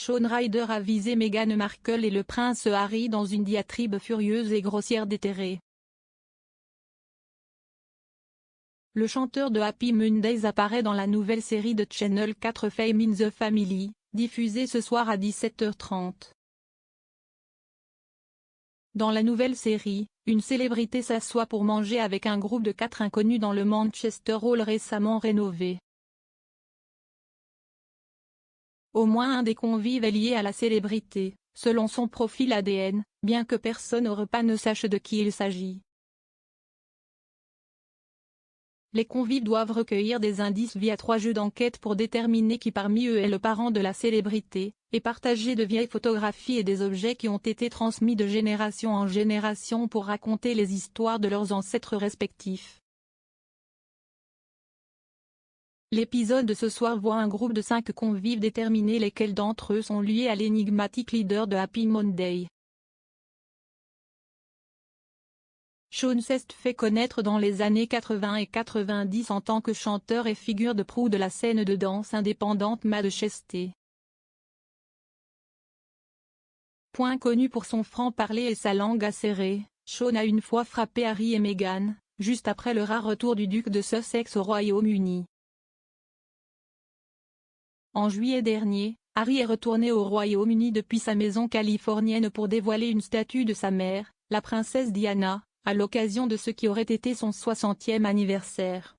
Shaun Ryder a visé Meghan Markle et le prince Harry dans une diatribe furieuse et grossière déterrée. Le chanteur de Happy Mondays apparaît dans la nouvelle série de Channel 4 Fame in the Family, diffusée ce soir à 17h30. Dans la nouvelle série, une célébrité s'assoit pour manger avec un groupe de 4 inconnus dans le Manchester Hall récemment rénové. Au moins un des convives est lié à la célébrité, selon son profil ADN, bien que personne au repas ne sache de qui il s'agit. Les convives doivent recueillir des indices via 3 jeux d'enquête pour déterminer qui parmi eux est le parent de la célébrité, et partager de vieilles photographies et des objets qui ont été transmis de génération en génération pour raconter les histoires de leurs ancêtres respectifs. L'épisode de ce soir voit un groupe de 5 convives déterminer lesquels d'entre eux sont liés à l'énigmatique leader de Happy Monday. Shaun s'est fait connaître dans les années 80 et 90 en tant que chanteur et figure de proue de la scène de danse indépendante Manchester. Connu pour son franc-parler et sa langue acérée, Shaun a une fois frappé Harry et Meghan, juste après le rare retour du duc de Sussex au Royaume-Uni. En juillet dernier, Harry est retourné au Royaume-Uni depuis sa maison californienne pour dévoiler une statue de sa mère, la princesse Diana, à l'occasion de ce qui aurait été son 60e anniversaire.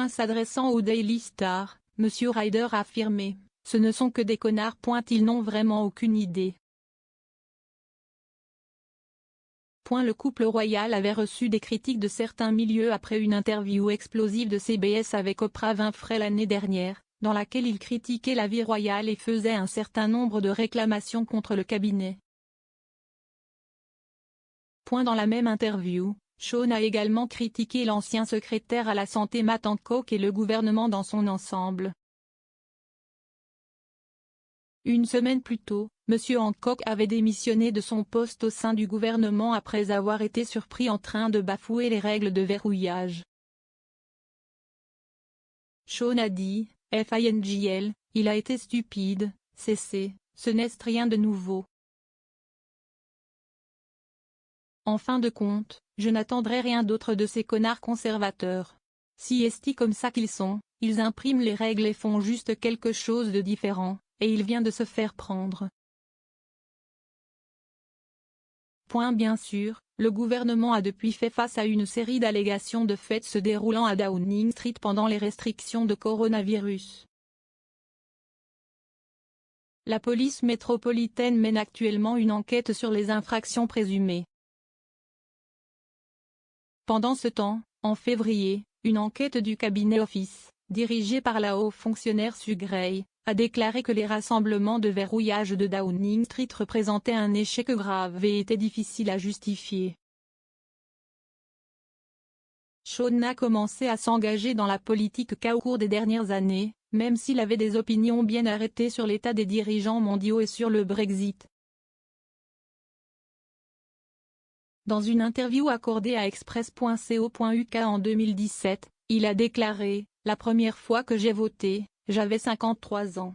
S'adressant au Daily Star, M. Ryder a affirmé « Ce ne sont que des connards. Ils n'ont vraiment aucune idée. » Le couple royal avait reçu des critiques de certains milieux après une interview explosive de CBS avec Oprah Winfrey l'année dernière, dans laquelle il critiquait la vie royale et faisait un certain nombre de réclamations contre le cabinet. Dans la même interview, Shaun a également critiqué l'ancien secrétaire à la santé Matt Hancock et le gouvernement dans son ensemble. Une semaine plus tôt, M. Hancock avait démissionné de son poste au sein du gouvernement après avoir été surpris en train de bafouer les règles de verrouillage. Shaun a dit, FINGL, il a été stupide, ce n'est rien de nouveau. En fin de compte, je n'attendrai rien d'autre de ces connards conservateurs. Si esti comme ça qu'ils sont, ils impriment les règles et font juste quelque chose de différent, et il vient de se faire prendre. Bien sûr, le gouvernement a depuis fait face à une série d'allégations de faits se déroulant à Downing Street pendant les restrictions de coronavirus. La police métropolitaine mène actuellement une enquête sur les infractions présumées. Pendant ce temps, en février, une enquête du cabinet Office, dirigée par la haut fonctionnaire Sue Gray, a déclaré que les rassemblements de verrouillage de Downing Street représentaient un échec grave et étaient difficiles à justifier. Shaun a commencé à s'engager dans la politique qu'au cours des dernières années, même s'il avait des opinions bien arrêtées sur l'état des dirigeants mondiaux et sur le Brexit. Dans une interview accordée à Express.co.uk en 2017, il a déclaré « La première fois que j'ai voté, j'avais 53 ans.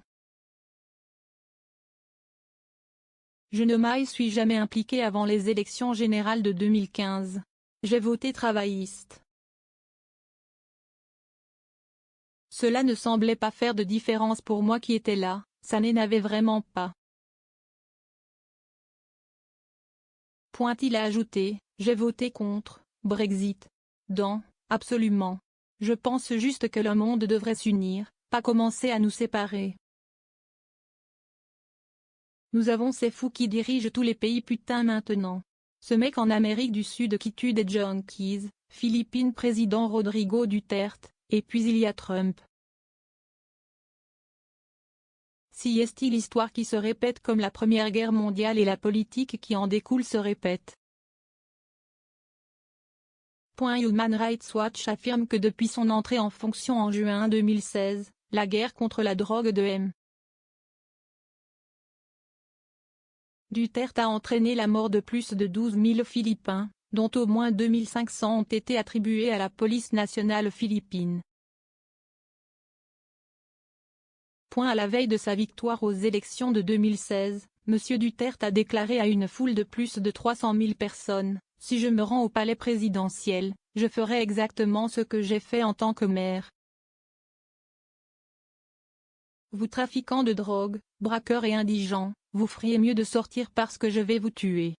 Je ne m'y suis jamais impliqué avant les élections générales de 2015. J'ai voté travailliste. Cela ne semblait pas faire de différence pour moi qui étais là, ça n'avait vraiment pas. » Il a ajouté, j'ai voté contre, Brexit. Absolument. Je pense juste que le monde devrait s'unir, pas commencer à nous séparer. Nous avons ces fous qui dirigent tous les pays maintenant. Ce mec en Amérique du Sud qui tue des junkies, Philippines président Rodrigo Duterte, et puis il y a Trump. Si est l'histoire qui se répète comme la Première Guerre mondiale et la politique qui en découle se répète. Human Rights Watch affirme que depuis son entrée en fonction en juin 2016, la guerre contre la drogue de M. Duterte a entraîné la mort de plus de 12 000 Philippins, dont au moins 2 500 ont été attribués à la police nationale philippine. À la veille de sa victoire aux élections de 2016, M. Duterte a déclaré à une foule de plus de 300 000 personnes, « Si je me rends au palais présidentiel, je ferai exactement ce que j'ai fait en tant que maire. Vous trafiquants de drogue, braqueurs et indigents, vous feriez mieux de sortir parce que je vais vous tuer. »